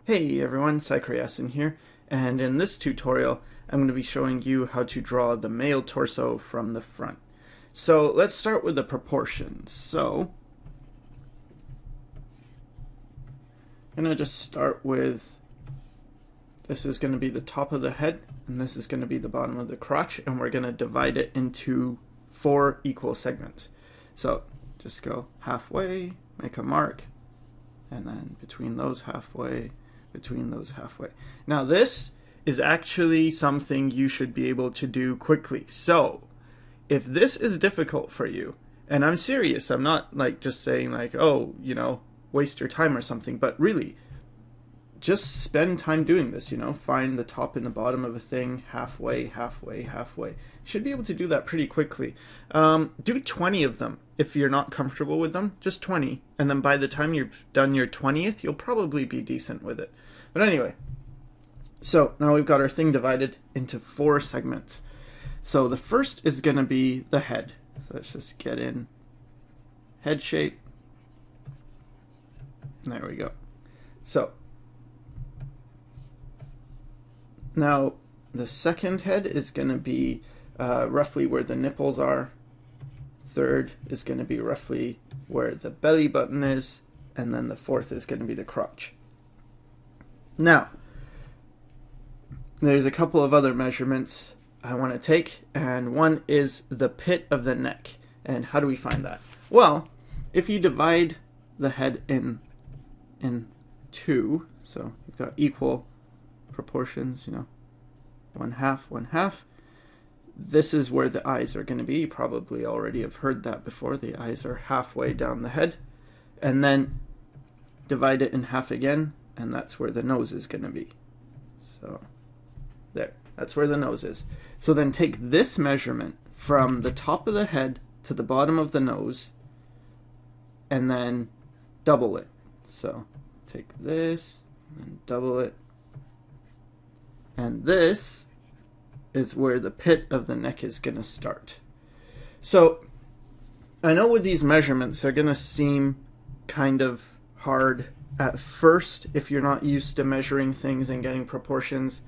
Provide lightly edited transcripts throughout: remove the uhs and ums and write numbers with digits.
Hey everyone, Sycra here, and in this tutorial I'm going to be showing you how to draw the male torso from the front. So let's start with the proportions. So I'm going to just start with, this is going to be the top of the head and this is going to be the bottom of the crotch, and we're going to divide it into 4 equal segments. So just go halfway, make a mark, and then between those halfway, between those halfway. Now this is actually something you should be able to do quickly. So if this is difficult for you, and I'm serious, I'm not like just saying like, oh, you know, waste your time or something, but really just spend time doing this, you know, find the top and the bottom of a thing, halfway, halfway, halfway. You should be able to do that pretty quickly. Do 20 of them if you're not comfortable with them, just 20. And then by the time you've done your 20th, you'll probably be decent with it. But anyway, so now we've got our thing divided into 4 segments. So the first is going to be the head. So let's just get in head shape. There we go. So now the second head is going to be roughly where the nipples are. Third is going to be roughly where the belly button is, and then the fourth is going to be the crotch. Now, there's a couple of other measurements I want to take, and one is the pit of the neck. And how do we find that? Well, if you divide the head in 2, so you've got equal proportions, you know, 1/2, 1/2. This is where the eyes are going to be. You probably already have heard that before. The eyes are halfway down the head. And then divide it in half again, and that's where the nose is going to be. So there, that's where the nose is. So then take this measurement from the top of the head to the bottom of the nose, and then double it. So take this and double it. And this is where the pit of the neck is going to start. So I know with these measurements they're going to seem kind of hard at first if you're not used to measuring things and getting proportions.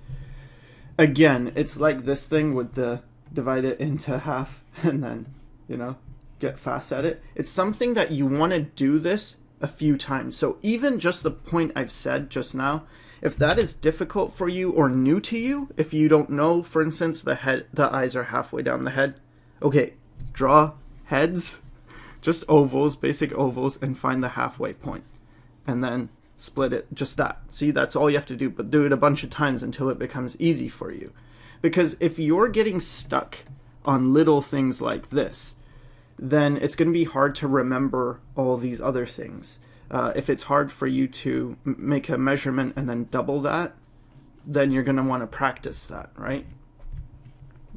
Again, it's like this thing with the divide it into half and then, you know, get fast at it. It's something that you want to do this a few times. So even just the point I've said just now, if that is difficult for you or new to you, if you don't know, for instance, the eyes are halfway down the head, okay, draw heads, just ovals, basic ovals, and find the halfway point. And then split it, just that. See, that's all you have to do, but do it a bunch of times until it becomes easy for you. Because if you're getting stuck on little things like this, then it's going to be hard to remember all these other things. If it's hard for you to make a measurement and then double that, then you're going to want to practice that, right?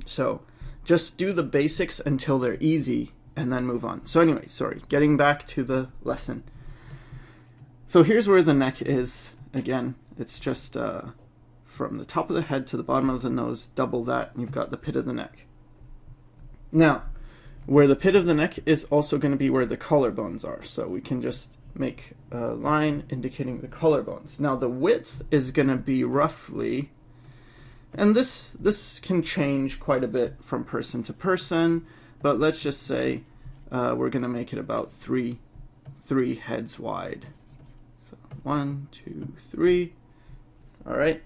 So just do the basics until they're easy and then move on. So anyway, sorry, getting back to the lesson. So here's where the neck is. Again, it's just from the top of the head to the bottom of the nose, double that, and you've got the pit of the neck. Now, where the pit of the neck is also going to be where the collarbones are. So we can just make a line indicating the collarbones. Now the width is going to be roughly, and this can change quite a bit from person to person, but let's just say we're going to make it about three heads wide. So 1, 2, 3. All right.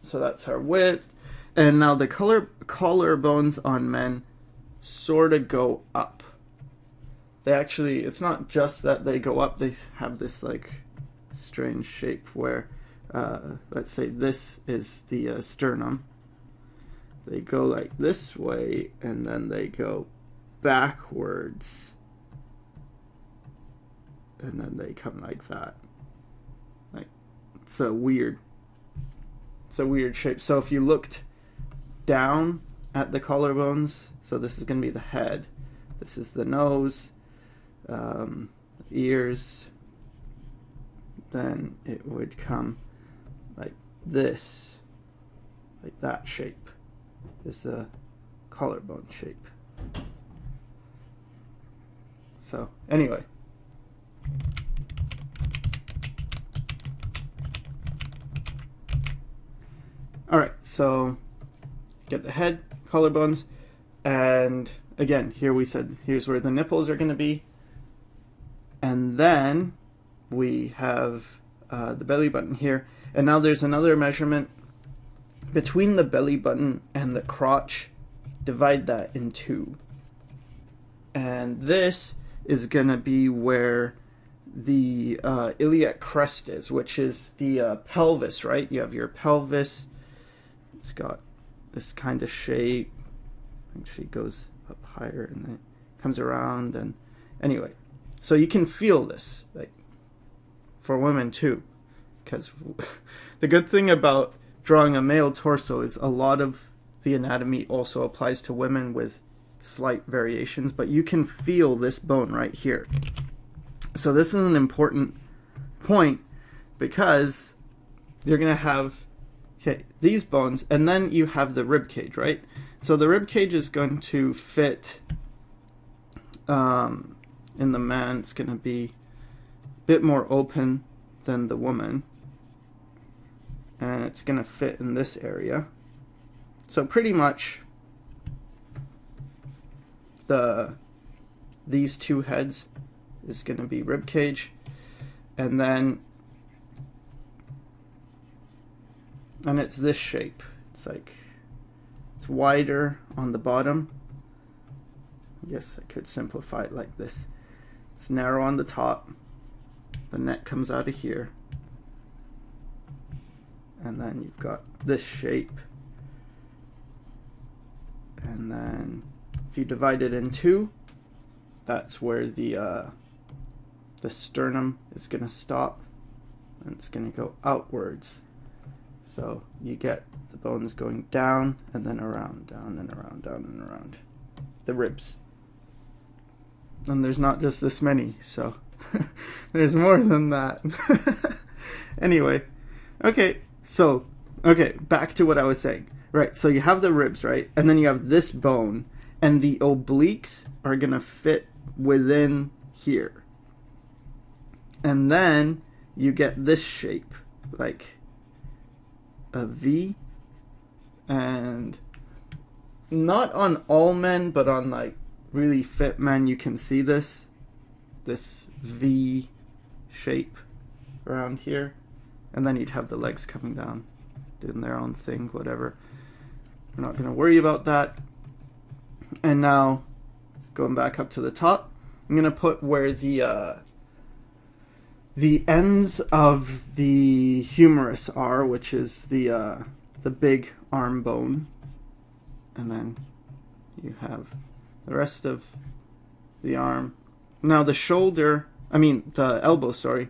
So that's our width. And now the collarbones on men sort of go up. They actually, it's not just that they go up, they have this like strange shape where, let's say this is the sternum. They go like this way and then they go backwards. And then they come like that. Like, it's a weird shape. So if you looked down at the collarbones, so this is going to be the head, this is the nose, ears, then it would come like this, like that shape is the collarbone shape. So anyway, so get the head, collarbones, and again, here we said here's where the nipples are going to be, and then we have the belly button here, and now there's another measurement between the belly button and the crotch. Divide that in two, and this is going to be where the iliac crest is, which is the pelvis, right? You have your pelvis. It's got this kind of shape. Actually goes up higher and then comes around, and anyway, so you can feel this, like, for women too, because the good thing about drawing a male torso is a lot of the anatomy also applies to women with slight variations, but you can feel this bone right here. So this is an important point, because you're going to have these bones, and then you have the rib cage, right? So the rib cage is going to fit in the man. It's going to be a bit more open than the woman, and it's going to fit in this area. So pretty much these two heads is going to be rib cage, and then it's this shape. It's like it's wider on the bottom. I guess I could simplify it like this. It's narrow on the top. The neck comes out of here, and then you've got this shape, and then if you divide it in two, that's where the sternum is going to stop, and it's going to go outwards. So you get the bones going down and then around, down and around, down and around the ribs. And there's not just this many, so there's more than that. Anyway, okay, back to what I was saying. Right, so you have the ribs, right? And then you have this bone, and the obliques are going to fit within here. And then you get this shape, like a V, and not on all men, but on like really fit men, you can see this V shape around here, and then you'd have the legs coming down, doing their own thing, whatever. We're not going to worry about that. And now, going back up to the top, I'm going to put where the ends of the humerus are, which is the big arm bone, and then you have the rest of the arm. Now the elbow, sorry,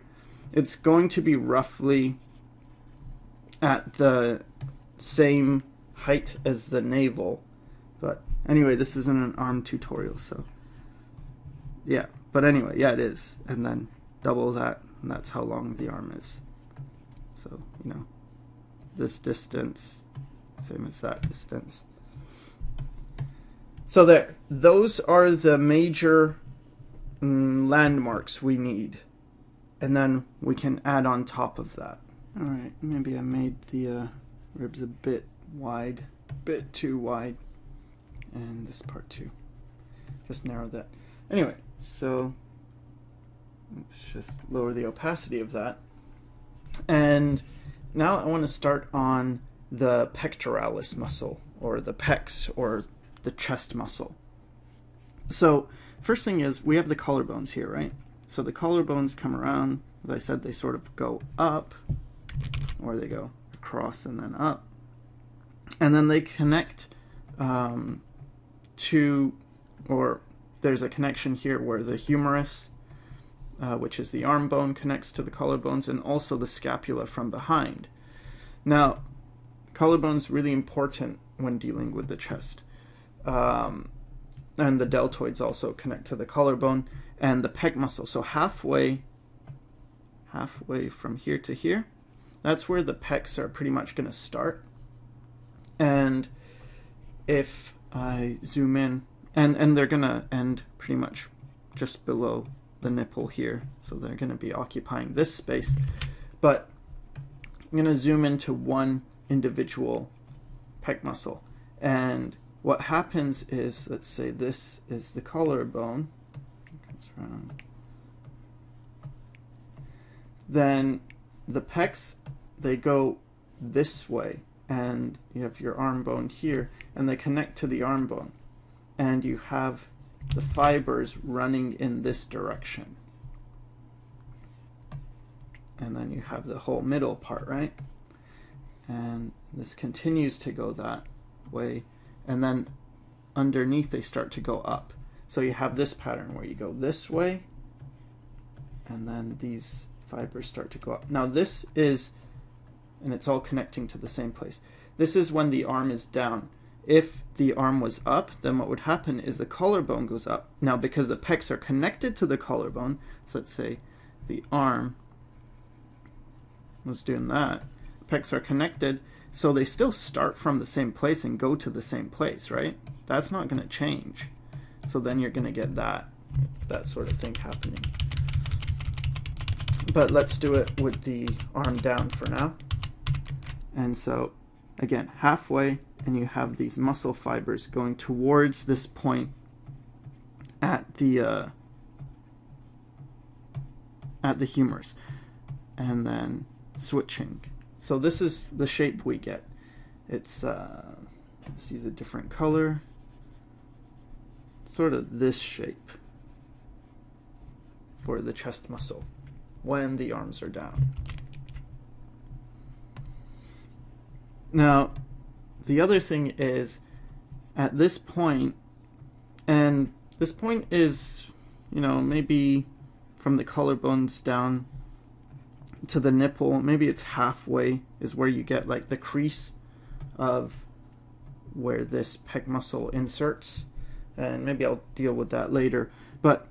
it's going to be roughly at the same height as the navel, but anyway, this isn't an arm tutorial, so yeah, but anyway, yeah, it is, and then double that, and that's how long the arm is. So, you know, this distance, same as that distance. So there, those are the major landmarks we need, and then we can add on top of that. Alright, maybe I made the ribs a bit wide, bit too wide, and this part too. Just narrow that. Anyway, so let's just lower the opacity of that. And now I want to start on the pectoralis muscle, or the pecs, or the chest muscle. So first thing is, we have the collarbones here, right? So the collarbones come around, as I said, they sort of go up, or they go across and then up, and then they connect or there's a connection here where the humerus, which is the arm bone, connects to the collarbones, and also the scapula from behind. Now, collarbone's really important when dealing with the chest. And the deltoids also connect to the collarbone and the pec muscle. So halfway from here to here, that's where the pecs are pretty much going to start. And if I zoom in, and they're going to end pretty much just below the nipple here, so they're going to be occupying this space. But I'm going to zoom into one individual pec muscle. And what happens is, let's say this is the collarbone, then the pecs, they go this way, and you have your arm bone here, and they connect to the arm bone, and you have the fibers running in this direction. And then you have the whole middle part, right? And this continues to go that way, and then underneath they start to go up. So you have this pattern where you go this way, and then these fibers start to go up. Now this is, and it's all connecting to the same place, this is when the arm is down. If the arm was up, then what would happen is the collarbone goes up. Now because the pecs are connected to the collarbone, so let's say the arm was doing that, pecs are connected, so they still start from the same place and go to the same place, right? That's not going to change. So then you're going to get that sort of thing happening. But let's do it with the arm down for now. And so again, halfway, and you have these muscle fibers going towards this point at the humerus, and then switching. So this is the shape we get. It's let's use a different color. Sort of this shape for the chest muscle when the arms are down. Now, the other thing is, at this point, and this point is, you know, maybe from the collarbones down to the nipple, maybe it's halfway is where you get like the crease of where this pec muscle inserts, and maybe I'll deal with that later. But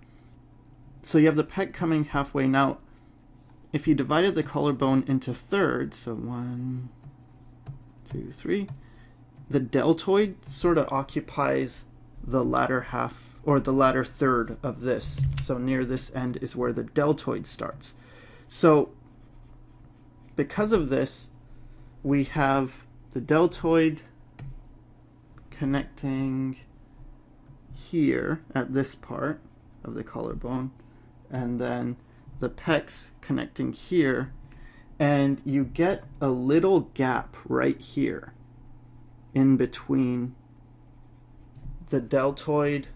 so you have the pec coming halfway. Now if you divided the collarbone into thirds, so 1, 2, 3, the deltoid sort of occupies the latter half, or the latter third of this. So near this end is where the deltoid starts. So because of this, we have the deltoid connecting here at this part of the collarbone, and then the pecs connecting here, and you get a little gap right here in between the deltoid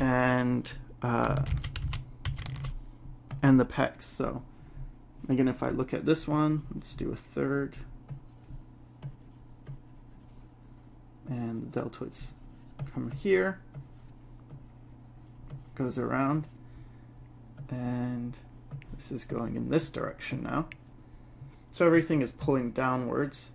and the pecs. So again, if I look at this one, let's do a third, and the deltoids come here, goes around, and this is going in this direction now. So everything is pulling downwards,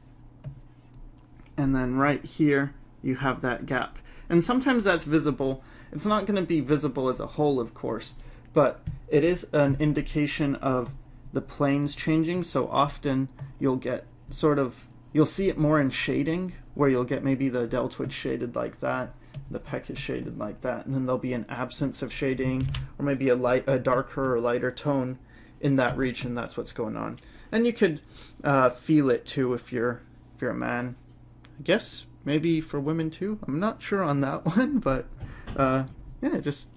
and then right here you have that gap. And sometimes that's visible. It's not going to be visible as a whole, of course, but it is an indication of the planes changing. So often you'll get sort of, you'll see it more in shading, where you'll get maybe the deltoid shaded like that, the pec is shaded like that, and then there'll be an absence of shading, or maybe a darker or lighter tone in that region. That's what's going on. And you could feel it too if you're a man. I guess maybe for women too. I'm not sure on that one, but yeah, just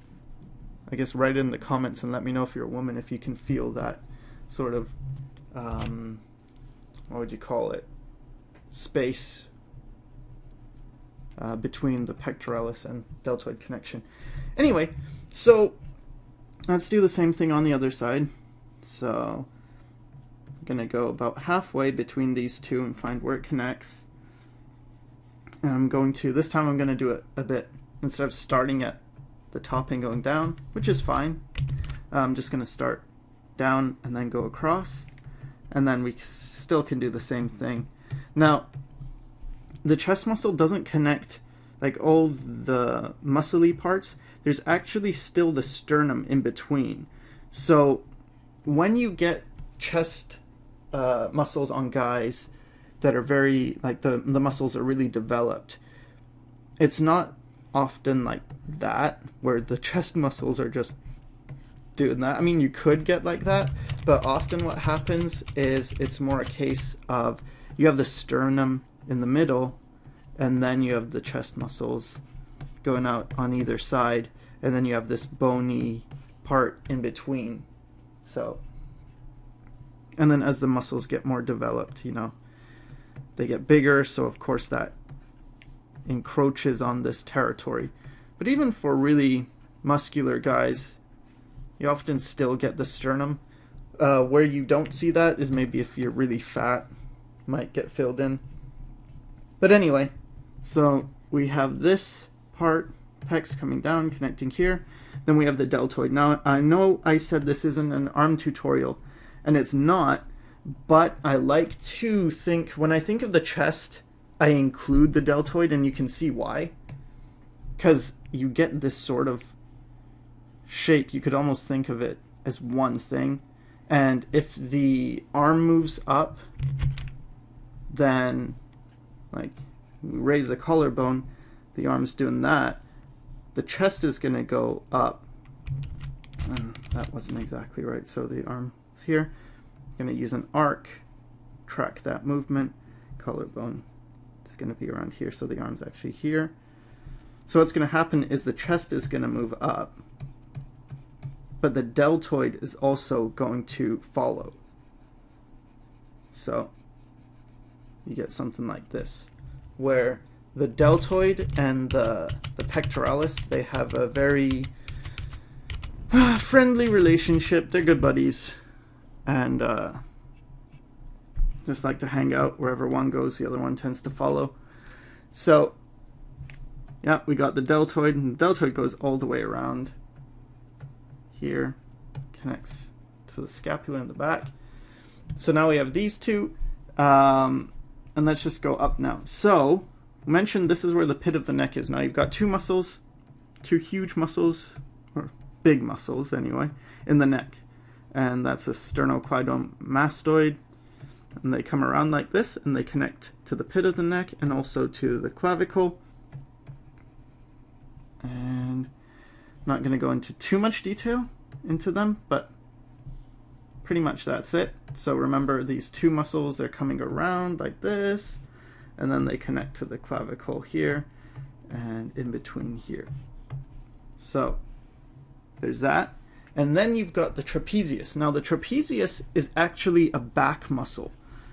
I guess write in the comments and let me know if you're a woman, if you can feel that sort of what would you call it, space between the pectoralis and deltoid connection. Anyway, so let's do the same thing on the other side. So I'm going to go about halfway between these two and find where it connects. And I'm going to, this time I'm going to do it a bit, instead of starting at the top and going down, which is fine, I'm just going to start down and then go across, and then we still can do the same thing. Now, the chest muscle doesn't connect like all the muscly parts. There's actually still the sternum in between. So when you get chest muscles on guys that are very, like the muscles are really developed, it's not often like that, where the chest muscles are just doing that. I mean, you could get like that, but often what happens is it's more a case of you have the sternum in the middle, and then you have the chest muscles going out on either side, and then you have this bony part in between. So, and then as the muscles get more developed, you know, they get bigger, so of course that encroaches on this territory. But even for really muscular guys, you often still get the sternum. Where you don't see that is maybe if you're really fat, might get filled in. But anyway, so we have this part, pecs coming down, connecting here. Then we have the deltoid. Now, I know I said this isn't an arm tutorial, and it's not, but I like to think, when I think of the chest, I include the deltoid, and you can see why. Because you get this sort of shape. You could almost think of it as one thing. And if the arm moves up, then, like, we raise the collarbone, the arm's doing that, the chest is going to go up. And that wasn't exactly right, so the arm is here. I'm going to use an arc, track that movement. Collarbone is going to be around here, so the arm's actually here. So what's going to happen is the chest is going to move up, but the deltoid is also going to follow. So you get something like this, where the deltoid and the pectoralis, they have a very friendly relationship. They're good buddies, and just like to hang out. Wherever one goes, the other one tends to follow. So yeah, we got the deltoid, and the deltoid goes all the way around here, connects to the scapula in the back. So now we have these two, and let's just go up now. So I mentioned this is where the pit of the neck is. Now you've got two muscles, two huge muscles, or big muscles anyway, in the neck, and that's a sternocleidomastoid, and they come around like this, and they connect to the pit of the neck and also to the clavicle. And I'm not going to go into too much detail into them, but pretty much that's it. So remember, these two muscles, they're coming around like this, and then they connect to the clavicle here and in between here. So there's that. And then you've got the trapezius. Now the trapezius is actually a back muscle.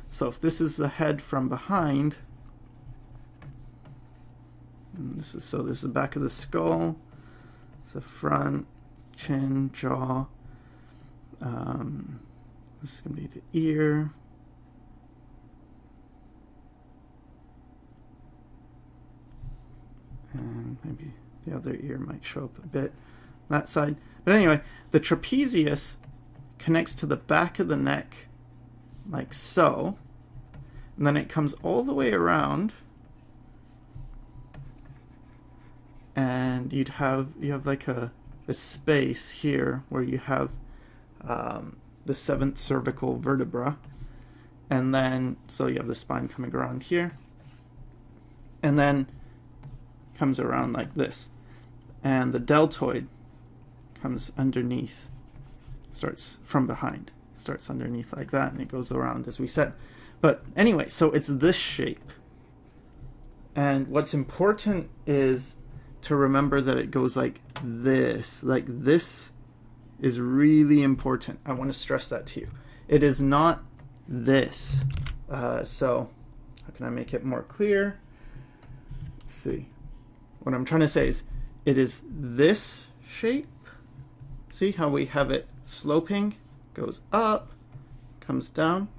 So if this is the head from behind, and this is the back of the skull, it's the front, chin, jaw, this is going to be the ear, and maybe the other ear might show up a bit that side. But anyway, the trapezius connects to the back of the neck like so, and then it comes all the way around, and you have like a space here where you have the 7th cervical vertebra, and then so you have the spine coming around here, and then comes around like this, and the deltoid comes underneath, starts from behind, starts underneath like that, and it goes around as we said. But anyway, so it's this shape, and what's important is to remember that it goes like this. Like this is really important. I want to stress that to you. It is not this. So how can I make it more clear? Let's see. What I'm trying to say is it is this shape. See how we have it sloping, goes up, comes down.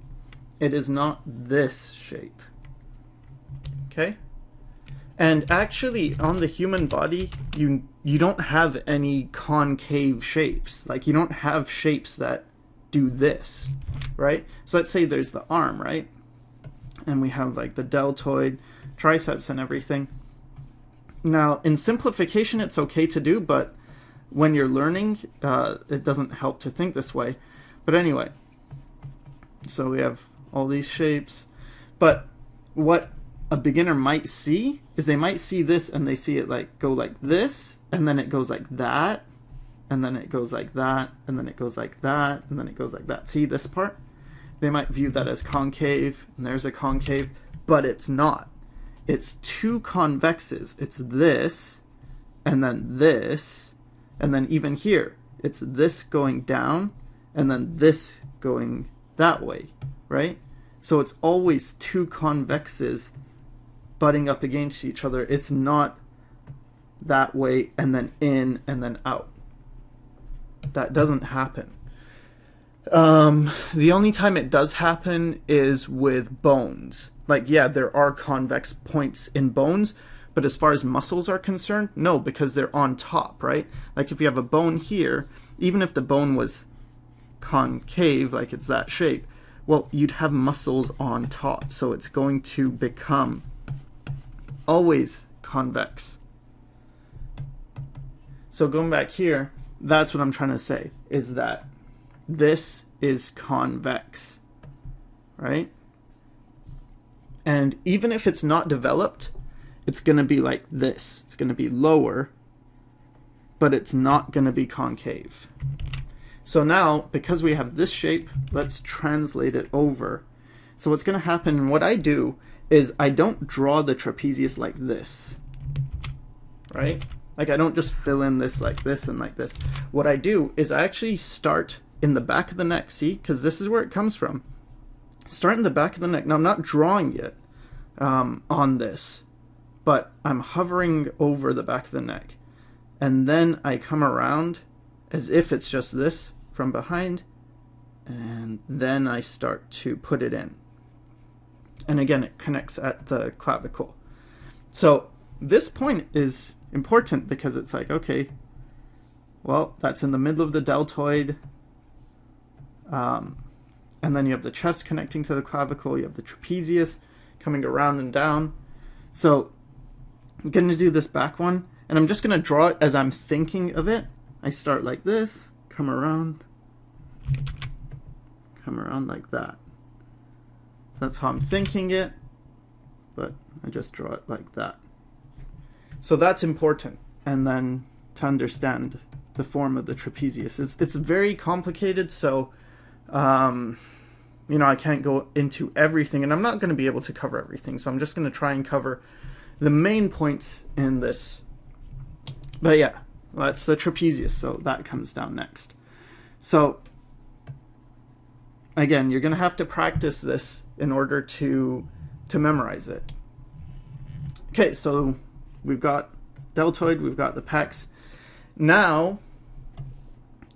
It is not this shape. Okay? And actually, on the human body, you don't have any concave shapes. Like, you don't have shapes that do this, right? So let's say there's the arm, right? And we have like the deltoid, triceps and everything. Now, in simplification, it's okay to do, but when you're learning, it doesn't help to think this way. But anyway, so we have all these shapes. But what a beginner might see is they might see this and they see it like go like this, and then it goes like that, and then it goes like that, and then it goes like that, and then it goes like that. See this part? They might view that as concave, and there's a concave, but it's not. It's two convexes. It's this, and then even here, it's this going down, and then this going that way, right? So it's always two convexes butting up against each other. It's not that way and then in and then out. That doesn't happen. The only time it does happen is with bones. Like, yeah, there are convex points in bones, but as far as muscles are concerned, no, because they're on top, right? Like if you have a bone here, even if the bone was concave, like it's that shape, well, you'd have muscles on top, so it's going to become always convex. So going back here, that's what I'm trying to say, is that this is convex, right? And even if it's not developed, it's going to be like this. It's going to be lower, but it's not going to be concave. So now, because we have this shape, let's translate it over. So what's going to happen, and what I do, is I don't draw the trapezius like this, right? Like I don't just fill in this like this and like this. What I do is I actually start in the back of the neck, see? Because this is where it comes from. Start in the back of the neck. Now I'm not drawing it on this, but I'm hovering over the back of the neck. And then I come around as if it's just this from behind, and then I start to put it in. And again, it connects at the clavicle. So this point is important because it's like, okay, well, that's in the middle of the deltoid. And then you have the chest connecting to the clavicle. You have the trapezius coming around and down. So I'm going to do this back one, and I'm just going to draw it as I'm thinking of it. I start like this, come around like that. So that's how I'm thinking it, but I just draw it like that. So that's important, and then to understand the form of the trapezius. It's very complicated, so you know, I can't go into everything, and I'm not going to be able to cover everything, so I'm just going to try and cover the main points in this. But yeah, that's the trapezius, so that comes down next. So again, you're going to have to practice this in order to memorize it. Okay, so we've got deltoid, we've got the pecs. Now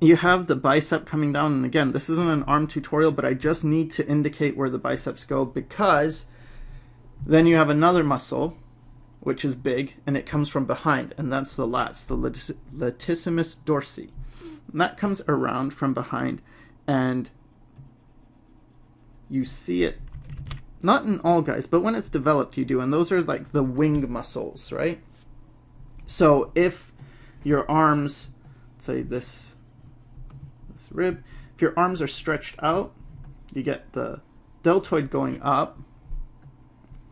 you have the bicep coming down, and again, this isn't an arm tutorial, but I just need to indicate where the biceps go, because then you have another muscle which is big, and it comes from behind, and that's the lats, the latissimus dorsi. And that comes around from behind, and you see it, not in all guys, but when it's developed you do, and those are like the wing muscles, right? So if your arms, say this rib, if your arms are stretched out, you get the deltoid going up,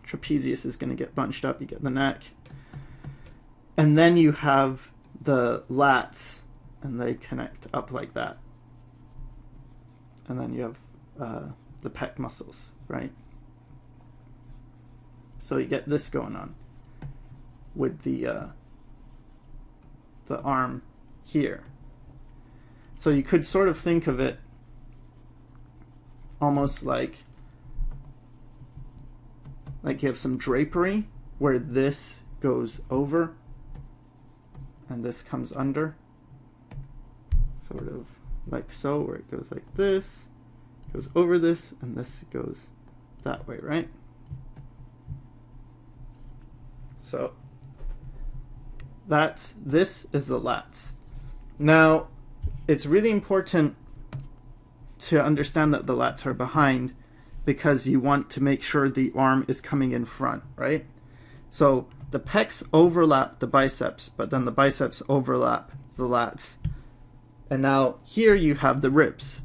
trapezius is going to get bunched up, you get the neck, and then you have the lats, and they connect up like that, and then you have the pec muscles, right? So you get this going on with the arm here. So you could sort of think of it almost like you have some drapery where this goes over and this comes under, sort of like so, where it goes like this, goes over this, and this goes that way, right? So this is the lats. Now it's really important to understand that the lats are behind, because you want to make sure the arm is coming in front, right? So the pecs overlap the biceps, but then the biceps overlap the lats. And now here you have the ribs.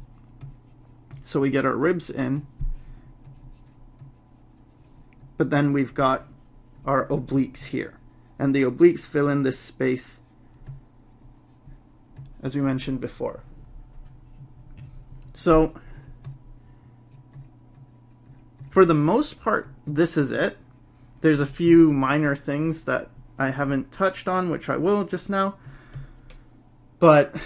So we get our ribs in, but then we've got our obliques here. And the obliques fill in this space, as we mentioned before. So for the most part, this is it. There's a few minor things that I haven't touched on, which I will just now. But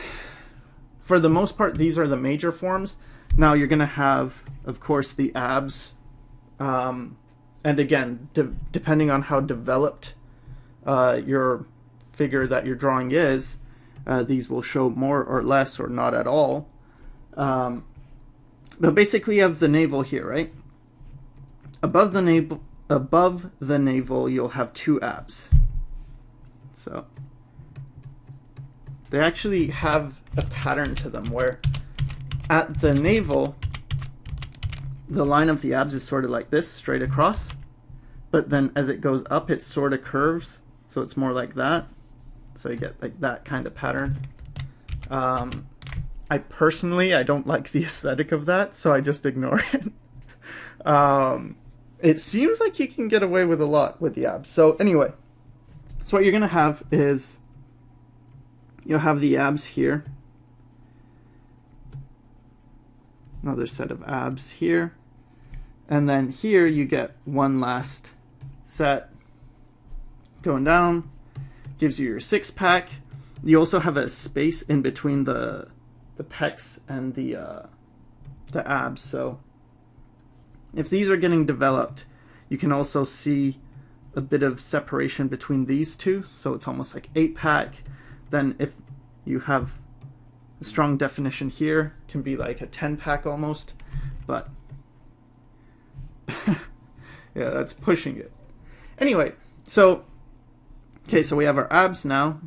for the most part, these are the major forms. Now you're going to have, of course, the abs. And again, depending on how developed your figure that you're drawing is, these will show more or less or not at all. But basically you have the navel here, right? Above the navel, you'll have two abs. So they actually have a pattern to them where at the navel, the line of the abs is sort of like this, straight across. But then as it goes up, it sort of curves. So it's more like that. So you get like that kind of pattern. I personally don't like the aesthetic of that, so I just ignore it. It seems like you can get away with a lot with the abs. So anyway, so what you're going to have is you'll have the abs here. Another set of abs here. And then here you get one last set going down. Gives you your six-pack. You also have a space in between the pecs and the abs. So if these are getting developed, you can also see a bit of separation between these two. So it's almost like 8-pack. Then if you have a strong definition here, it can be like a 10-pack almost. But yeah, that's pushing it. Anyway, so okay, so we have our abs now,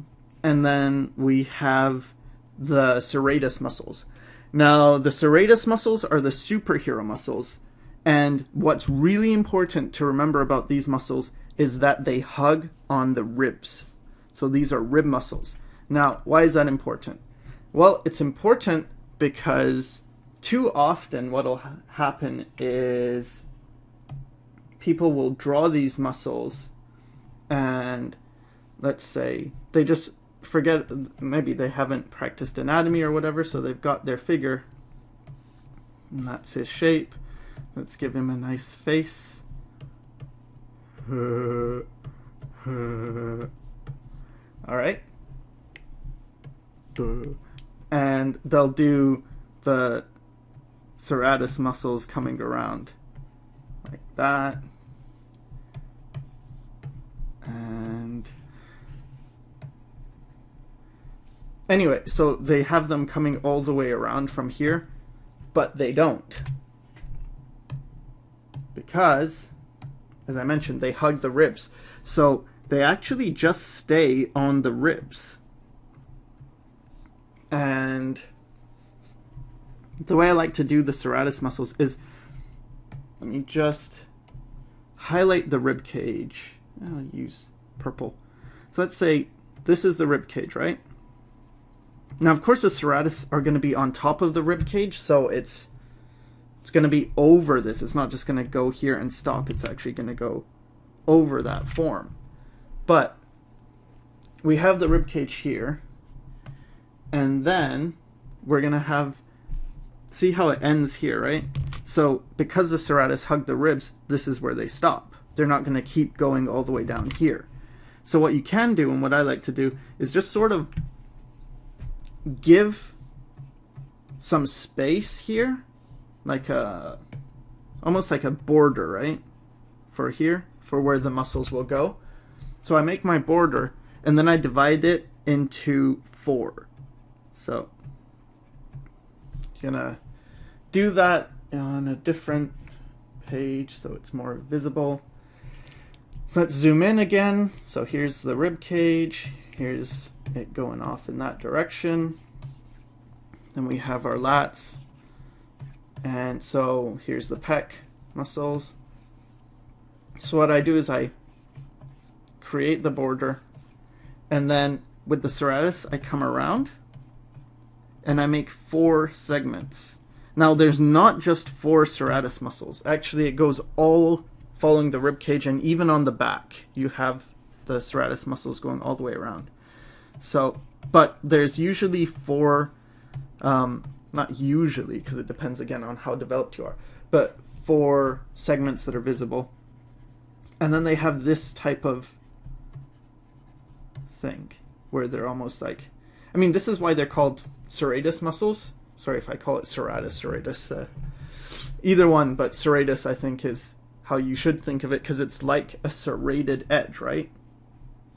and then we have the serratus muscles. Now, the serratus muscles are the superhero muscles, and what's really important to remember about these muscles is that they hug on the ribs. So these are rib muscles. Now, why is that important? Well, it's important because too often what will happen is people will draw these muscles and let's say they just forget, maybe they haven't practiced anatomy or whatever, so they've got their figure and that's his shape. Let's give him a nice face. Alright. And they'll do the serratus muscles coming around like that. And anyway, so they have them coming all the way around from here, but they don't. Because, as I mentioned, they hug the ribs. So they actually just stay on the ribs. And the way I like to do the serratus muscles is, let me just highlight the rib cage. I'll use purple. So let's say this is the rib cage, right? Now, of course, the serratus are going to be on top of the rib cage, so it's going to be over this. It's not just going to go here and stop. It's actually going to go over that form. But we have the rib cage here, and then we're going to have, see how it ends here, right? So because the serratus hug the ribs, this is where they stop. They're not going to keep going all the way down here. So what you can do, and what I like to do, is just sort of give some space here, like a, almost like a border, right? For here, for where the muscles will go. So I make my border, and then I divide it into 4. So I'm gonna do that on a different page so it's more visible. So let's zoom in again. So here's the rib cage. Here's it going off in that direction. Then we have our lats. And so here's the pec muscles. So what I do is I create the border, and then with the serratus I come around and I make 4 segments. Now there's not just 4 serratus muscles. Actually, it goes all following the rib cage, and even on the back you have the serratus muscles going all the way around. So, but there's usually 4 not usually, because it depends again on how developed you are, but 4 segments that are visible. And then they have this type of thing where they're almost like, I mean, this is why they're called serratus muscles. Sorry if I call it serratus. Either one, but serratus I think is how you should think of it, because it's like a serrated edge, right?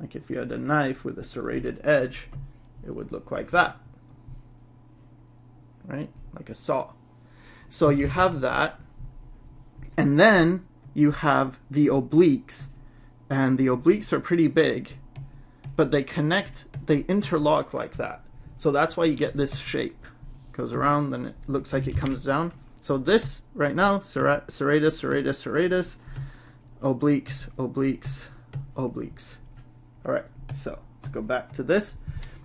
Like if you had a knife with a serrated edge, it would look like that, right? Like a saw. So you have that, and then you have the obliques, and the obliques are pretty big, but they connect, they interlock like that. So that's why you get this shape. It goes around, then it looks like it comes down. So this right now, serratus, serratus, serratus, obliques, obliques, obliques. All right, so let's go back to this.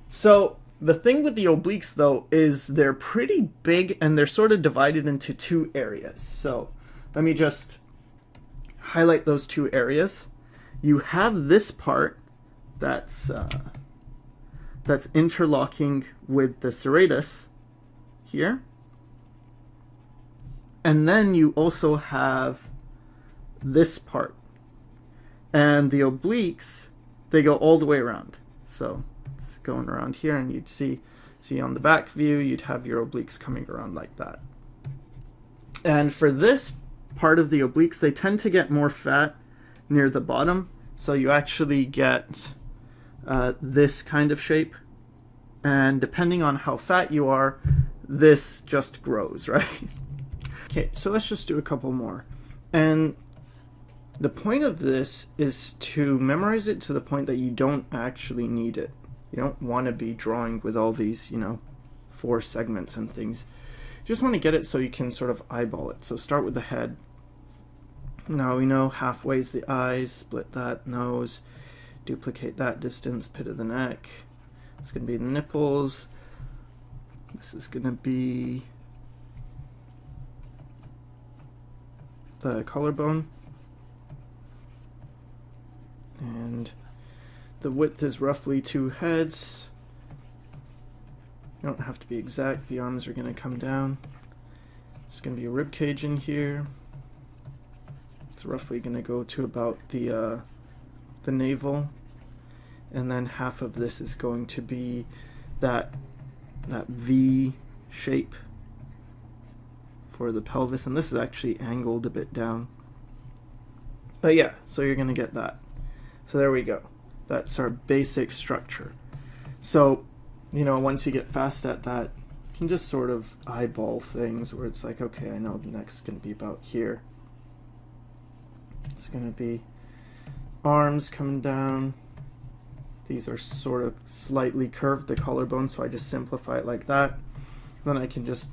So the thing with the obliques though is they're pretty big, and they're sort of divided into 2 areas. So let me just highlight those 2 areas. You have this part that's interlocking with the serratus here. And then you also have this part. And the obliques, they go all the way around. So it's going around here, and you'd see on the back view, you'd have your obliques coming around like that. And for this part of the obliques, they tend to get more fat near the bottom. So you actually get this kind of shape. And depending on how fat you are, this just grows, right? Okay, so let's just do a couple more. And the point of this is to memorize it to the point that you don't actually need it. You don't want to be drawing with all these, 4 segments and things. You just want to get it so you can sort of eyeball it. So start with the head. Now we know halfway is the eyes, split that nose, duplicate that distance, pit of the neck. It's going to be the nipples. This is going to be the collarbone. And the width is roughly 2 heads. You don't have to be exact. The arms are going to come down. There's going to be a rib cage in here. It's roughly going to go to about the navel, and then half of this is going to be that V shape for the pelvis, and this is actually angled a bit down. But yeah, so you're going to get that. So there we go. That's our basic structure. So, once you get fast at that, you can just sort of eyeball things where it's like, okay, I know the neck's going to be about here. It's going to be arms coming down. These are sort of slightly curved, the collarbone, so I just simplify it like that. Then I can just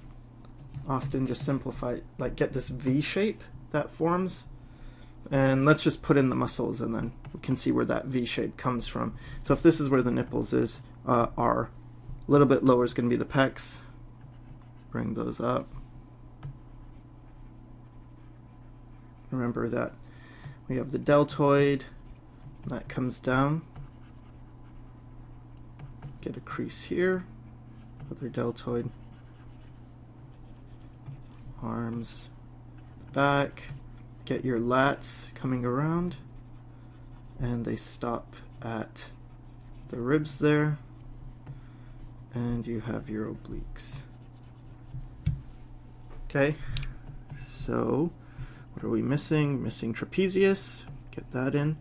often just simplify it, like get this V shape that forms. And let's just put in the muscles, and then we can see where that V shape comes from. So if this is where the nipples are, a little bit lower is going to be the pecs. Bring those up. Remember that we have the deltoid, that comes down. Get a crease here, other deltoid, arms, back. Get your lats coming around, and they stop at the ribs there, and you have your obliques. Okay, so what are we missing? Missing trapezius. Get that in.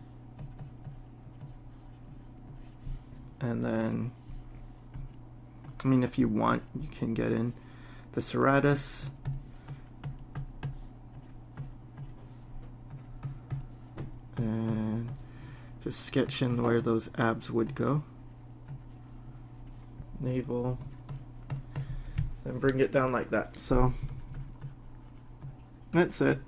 And then, I mean, if you want, you can get in the serratus. And just sketch in where those abs would go. Navel. Then bring it down like that. So that's it.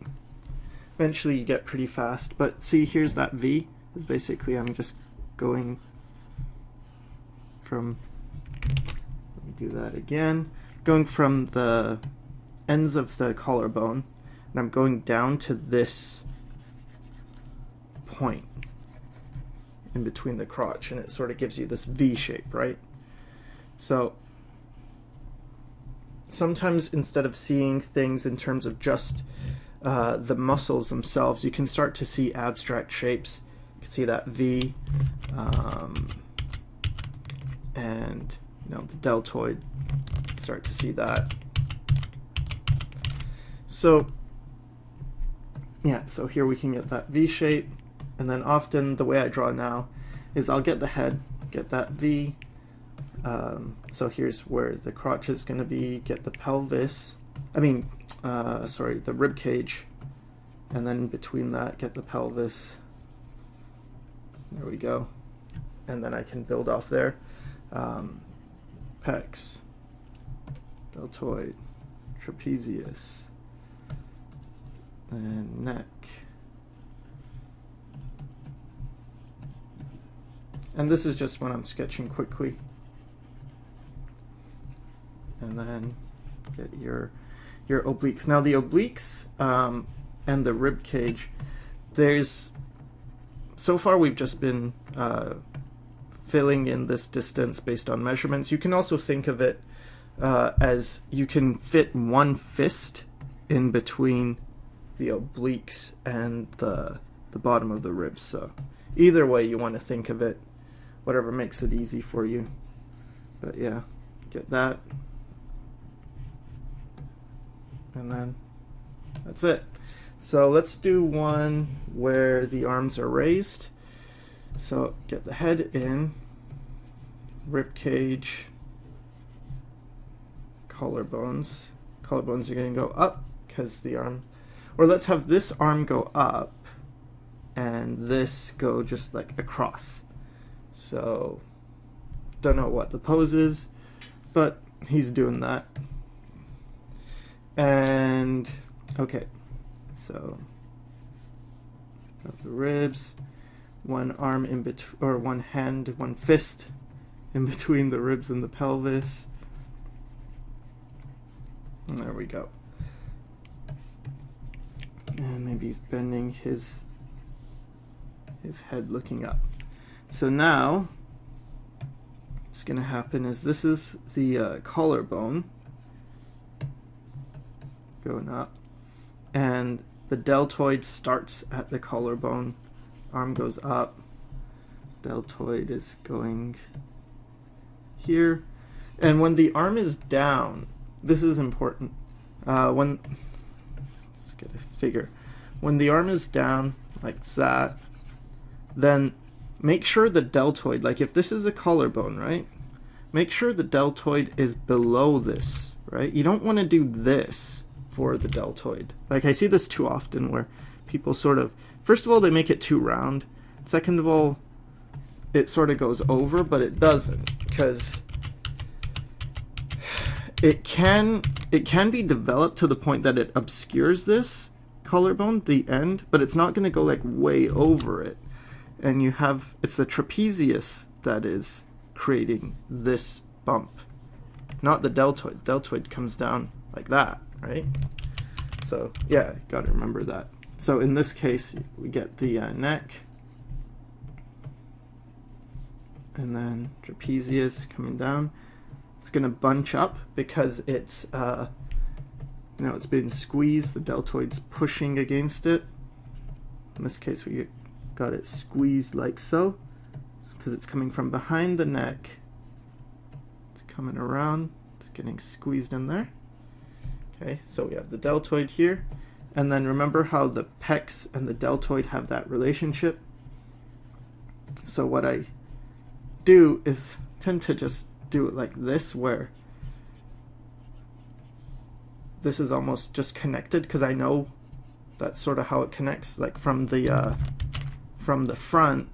Eventually you get pretty fast. But see, here's that V. Is basically I'm just going from, let me do that again. Going from the ends of the collarbone, and I'm going down to this point in between the crotch, and it sort of gives you this V shape, right? So sometimes instead of seeing things in terms of just the muscles themselves, you can start to see abstract shapes. You can see that V, and the deltoid. Start to see that. So yeah, so here we can get that V shape, and then often the way I draw now is I'll get the head, get that V. So here's where the crotch is going to be, get the pelvis, the rib cage, and then in between that get the pelvis. There we go. And then I can build off there. Pecs, deltoid, trapezius, and neck. And this is just when I'm sketching quickly. And then get your obliques. Now the obliques and the rib cage, so far we've just been filling in this distance based on measurements. You can also think of it as you can fit one fist in between the obliques and the bottom of the ribs. So either way you want to think of it, whatever makes it easy for you. But yeah, get that. And then that's it. So let's do one where the arms are raised. So get the head in, rib cage, collarbones. Collarbones are going to go up because the arm, or let's have this arm go up and this go just like across. So don't know what the pose is, but he's doing that. And okay, so got the ribs, one arm in between, or one hand, one fist in between the ribs and the pelvis. And there we go. And maybe he's bending his head looking up. So now what's going to happen is this is the collarbone going up, and the deltoid starts at the collarbone, arm goes up, deltoid is going here, and when the arm is down, this is important, let's get a figure, when the arm is down like that, then make sure the deltoid, like if this is a collarbone, right, make sure the deltoid is below this, right? You don't want to do this for the deltoid. Like I see this too often where people sort of, first of all, they make it too round. Second of all, it sort of goes over, but it doesn't, because it can be developed to the point that it obscures this collarbone, the end, but it's not going to go like way over it. And you have, it's the trapezius that is creating this bump, not the deltoid. Deltoid comes down like that, right? So yeah, got to remember that. So in this case, we get the neck, and then trapezius coming down. It's going to bunch up because it's it's been squeezed. The deltoid's pushing against it. In this case, we got it squeezed like so, because it's coming from behind the neck. It's coming around. It's getting squeezed in there. Okay, so we have the deltoid here, and then remember how the pecs and the deltoid have that relationship. So what I do is tend to just do it like this, where this is almost just connected, because I know that's sort of how it connects. Like from the front,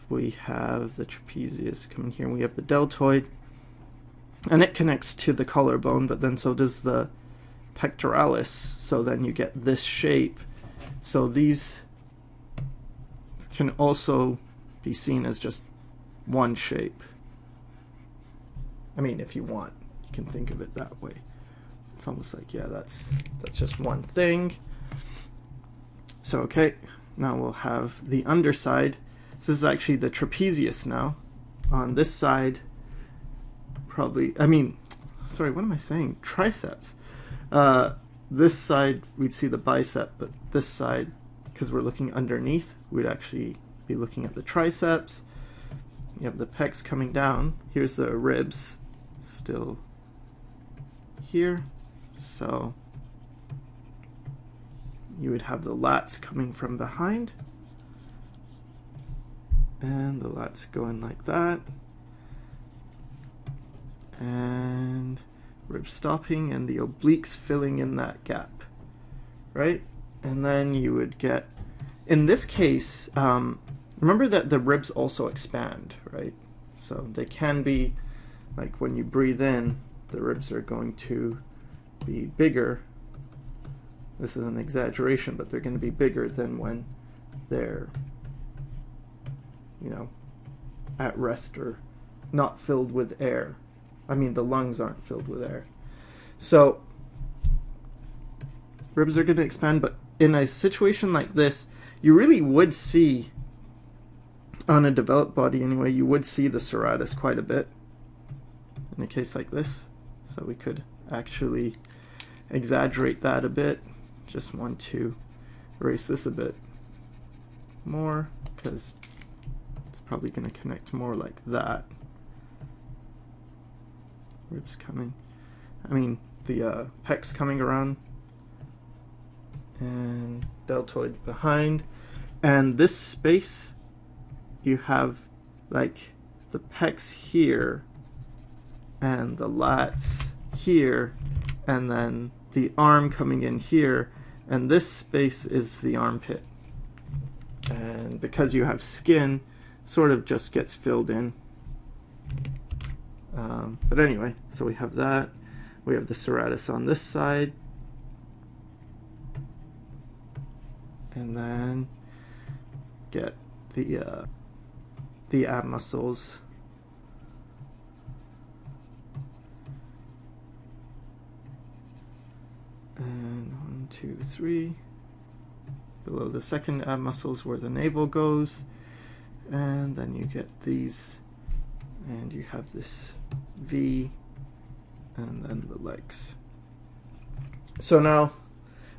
we have the trapezius coming here, and we have the deltoid. And it connects to the collarbone, but then so does the pectoralis, so then you get this shape. So these can also be seen as just one shape. I mean, if you want, you can think of it that way. It's almost like, yeah, that's just one thing. So okay, now we'll have the underside. This is actually the trapezius now. On this side, probably, sorry, what am I saying? Triceps. This side we'd see the bicep, but this side, because we're looking underneath, we'd actually be looking at the triceps. You have the pecs coming down. Here's the ribs still here. So you would have the lats coming from behind. And the lats going like that. And rib stopping and the obliques filling in that gap. Right? And then you would get, in this case, remember that the ribs also expand, right? So they can be, like when you breathe in, the ribs are going to be bigger. This is an exaggeration, but they're going to be bigger than when they're, you know, at rest or not filled with air. I mean, the lungs aren't filled with air. So ribs are going to expand, but in a situation like this, you really would see, on a developed body anyway, you would see the serratus quite a bit in a case like this. So we could actually exaggerate that a bit. Just want to erase this a bit more because it's probably going to connect more like that. Ribs coming, I mean the pecs coming around and deltoid behind, and this space you have like the pecs here and the lats here, and then the arm coming in here, and this space is the armpit. And because you have skin, sort of just gets filled in. But anyway, so we have that. We have the serratus on this side. And then get the ab muscles. And 1, 2, 3. Below the second ab muscles where the navel goes. And then you get these, and you have this V, and then the legs. So now,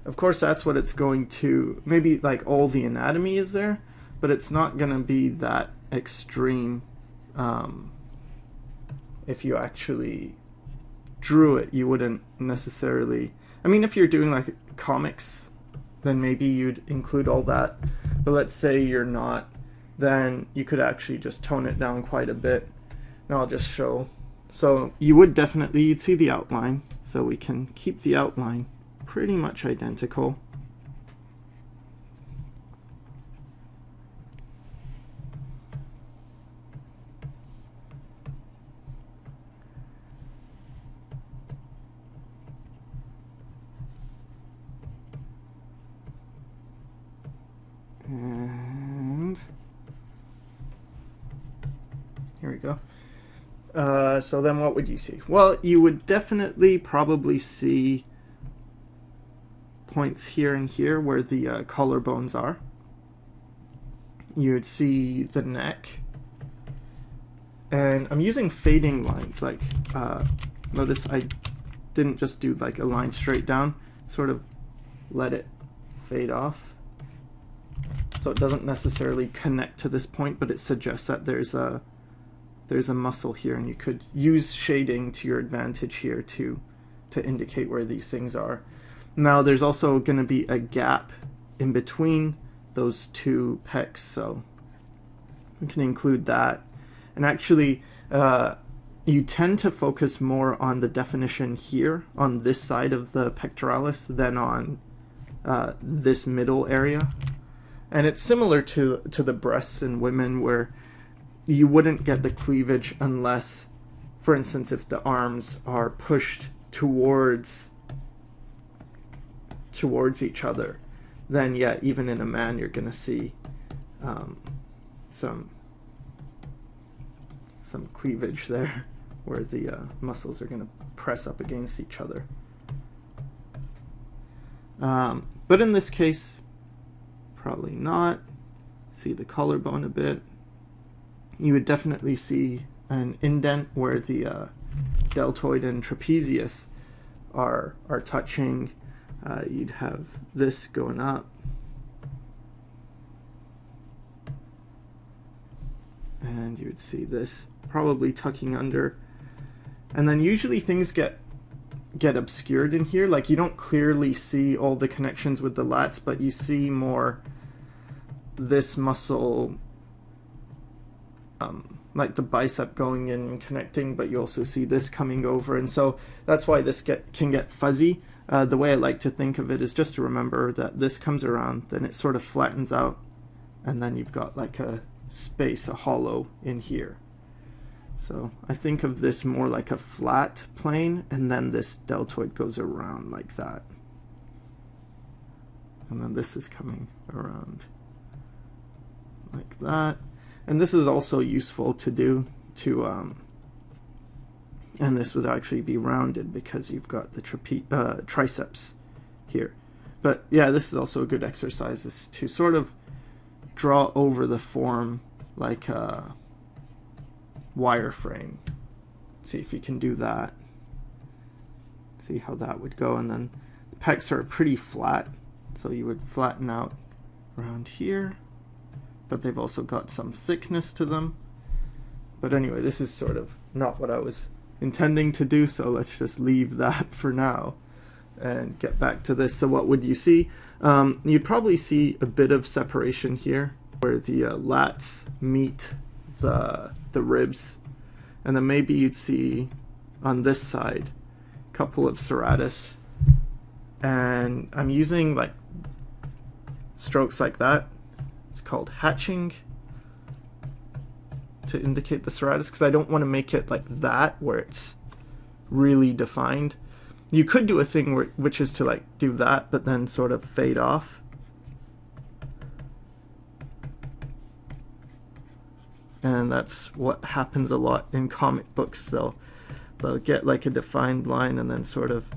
of course, that's what it's going to, maybe like all the anatomy is there, but it's not going to be that extreme. If you actually drew it, you wouldn't necessarily, I mean, if you're doing like comics, then maybe you'd include all that. But let's say you're not, then you could actually just tone it down quite a bit. Now I'll just show. So you would definitely, you'd see the outline. So we can keep the outline pretty much identical. And here we go. So then what would you see? Well, you would definitely probably see points here and here where the collarbones are. You would see the neck. And I'm using fading lines. Like, notice I didn't just do like a line straight down, sort of let it fade off. So it doesn't necessarily connect to this point, but it suggests that there's a muscle here, and you could use shading to your advantage here to indicate where these things are. Now there's also going to be a gap in between those two pecs, so we can include that. And actually you tend to focus more on the definition here on this side of the pectoralis than on this middle area. And it's similar to the breasts in women, where you wouldn't get the cleavage unless, for instance, if the arms are pushed towards each other, then yeah, even in a man you're going to see some cleavage there, where the muscles are going to press up against each other. But in this case, probably not. See the collarbone a bit. You would definitely see an indent where the deltoid and trapezius are touching, you'd have this going up, and you would see this probably tucking under, and then usually things get obscured in here. Like, you don't clearly see all the connections with the lats, but you see more this muscle, like the bicep going in and connecting, but you also see this coming over, and so that's why this can get fuzzy. The way I like to think of it is just to remember that this comes around, then it sort of flattens out, and then you've got like a space, a hollow in here. So I think of this more like a flat plane, and then this deltoid goes around like that, and then this is coming around like that. And this is also useful to do to, and this would actually be rounded because you've got the triceps here. But yeah, this is also a good exercise, is to sort of draw over the form like a wireframe. See if you can do that. See how that would go. And then the pecs are pretty flat, so you would flatten out around here, but they've also got some thickness to them. But anyway, this is sort of not what I was intending to do, so let's just leave that for now and get back to this. So what would you see? You'd probably see a bit of separation here where the lats meet the ribs, and then maybe you'd see on this side a couple of serratus, and I'm using like strokes like that. It's called hatching to indicate the serratus, because I don't want to make it like that where it's really defined. You could do a thing which is to like do that but then sort of fade off. And that's what happens a lot in comic books. They'll get like a defined line and then sort of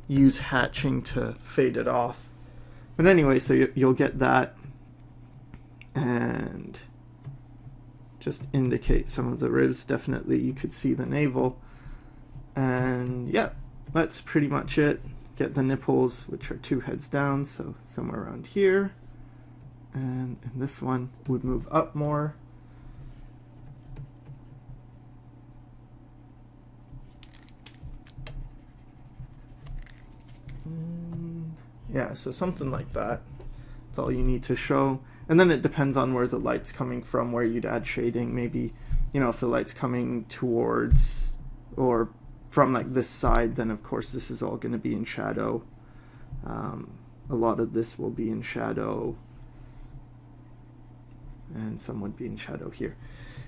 use hatching to fade it off. But anyway, so you'll get that, and just indicate some of the ribs. Definitely you could see the navel, and yeah, that's pretty much it. Get the nipples, which are 2 heads down, so somewhere around here, and this one would move up more. Yeah, so something like that. That's all you need to show. And then it depends on where the light's coming from, where you'd add shading. Maybe, you know, if the light's coming towards or from like this side, then of course this is all going to be in shadow. A lot of this will be in shadow, and some would be in shadow here.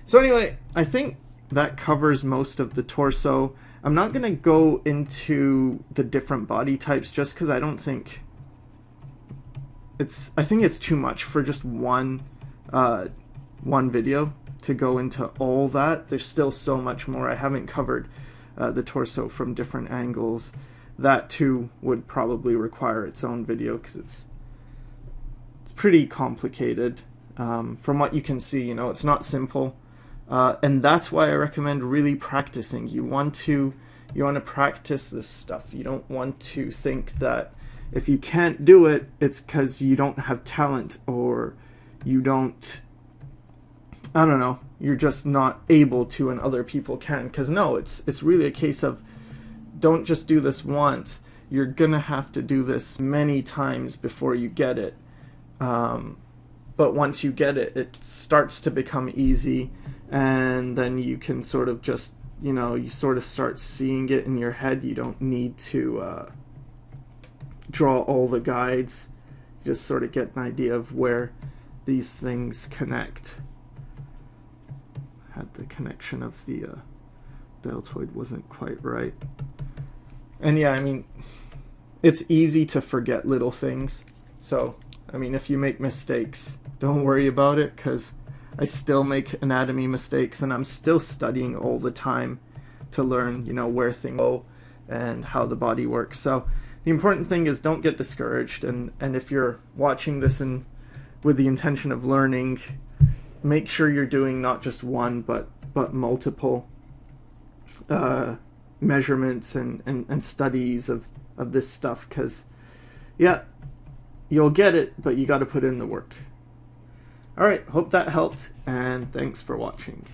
So anyway, I think that covers most of the torso. I'm not going to go into the different body types just because I don't think I think it's too much for just one video to go into all that. There's still so much more. I haven't covered the torso from different angles. That too would probably require its own video because it's pretty complicated. From what you can see, you know, it's not simple, and that's why I recommend really practicing. You want to practice this stuff. You don't want to think that if you can't do it, it's because you don't have talent, or you don't, I don't know, you're just not able to and other people can. Because no, it's really a case of don't just do this once. You're gonna have to do this many times before you get it. But once you get it, it starts to become easy, and then you can sort of just, you know, you sort of start seeing it in your head. You don't need to draw all the guides. You just sort of get an idea of where these things connect. Had the connection of the deltoid wasn't quite right. And yeah, I mean, it's easy to forget little things. So, I mean, if you make mistakes, don't worry about it, because I still make anatomy mistakes, and I'm still studying all the time to learn, you know, where things go and how the body works. So the important thing is don't get discouraged, and if you're watching this with the intention of learning, make sure you're doing not just one but multiple, measurements and studies of this stuff, because yeah, you'll get it, but you got to put in the work. All right, hope that helped, and thanks for watching.